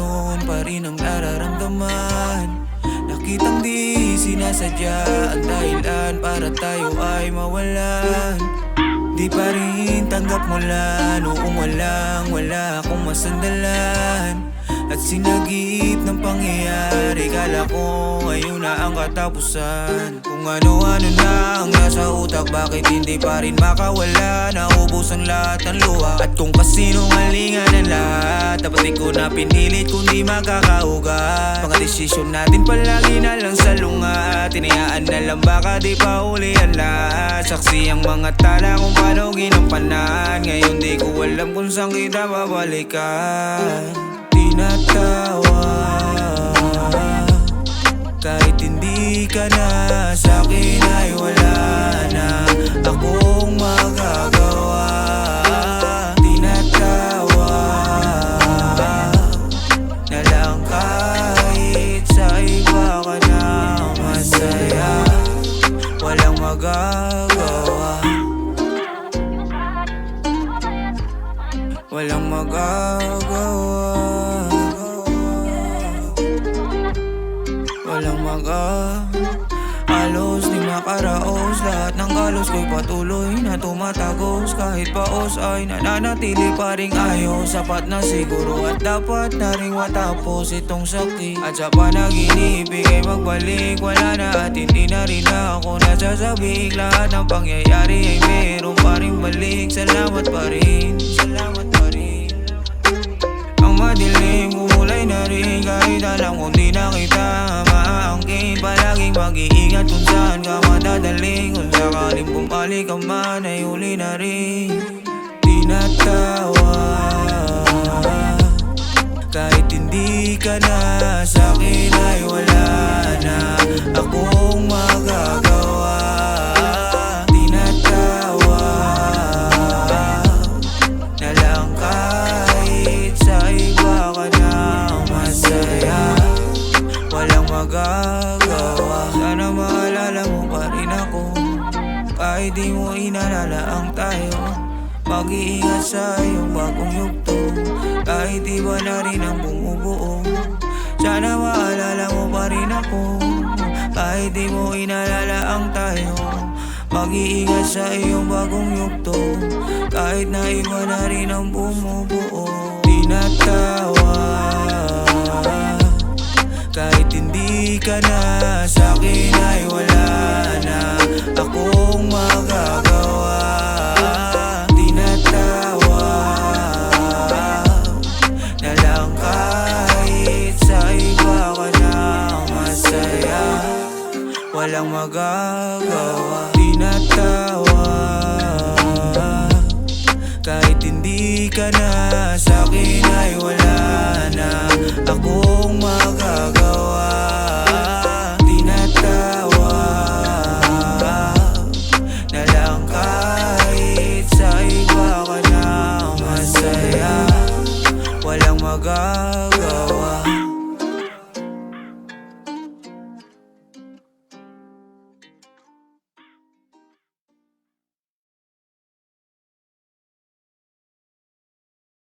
ngayon pa rin ang nararamdaman. Nakitang di sinasadya ang dahilan para tayo ay mawalan. Di pa rin tanggap mula noong wala akong masandalan. At sinagip ng pangyayari, kala ko ngayon na ang katapusan. Kung ano-ano na ang nasa utak, bakit hindi pa rin makawala? Naubos ang lahat ng luha at kung kasinungalingan ang lahat. Dapat di ko na pinilit kundi makakaugat. Mga desisyon natin palagi na lang sa lunga. Tinayaan na lang baka di pa uli ang lahat. Saksi ang mga tala kung paano ginampanan. Ngayon di ko alam kung saan kita babalikan. Tinatawa kahit hindi ka na, sa'kin ay wala na akong magagawa. Tinatawa na lang kahit sa iba ka na masaya. Walang magagawa. Walang magagawa. Walang halos di makaraos. Lahat ng galos ko'y patuloy na tumatagos. Kahit paos ay nananatili pa ring ayos. Sapat na siguro at dapat na ring matapos itong sakit. At sa panaginip ay magbalik. Wala na at hindi na rin ako nasasabik. Lahat ng pangyayari ay meron pa ring balik. Salamat pa rin, salamat pa rin. Ang madilim kumulay na rin, kahit alam kong di na kita maaangkin. Palaging mag-iingat kung saan ka madadaling. Kung sakaling bumalik ka man ay huli na rin. Tinatawa kahit hindi ka na, sa'kin ay wala na akong magagawa. Tinatawa na lang kahit sa iba ka na masaya. Walang magagawa. Sana maalala mo pa rin ako, kahit di mo inalala ang tayo. Mag-iingat sa iyong bagong yugto, kahit iba na rin ang bumubuo. Sana maalala mo pa rin ako, kahit di mo inalala ang tayo. Mag-iingat sa iyong bagong yugto, kahit na iba na rin ang bumubuo. Tinatawa kahit hindi ka na, sa'kin ay wala na akong magagawa. Tinatawa na lang kahit sa iba ka na masaya. Walang magagawa. Tinatawa kahit hindi ka na, sa'kin ay wala na akong magagawa. Tinatawa na lang kahit sa iba ka na masaya. Walang magagawa.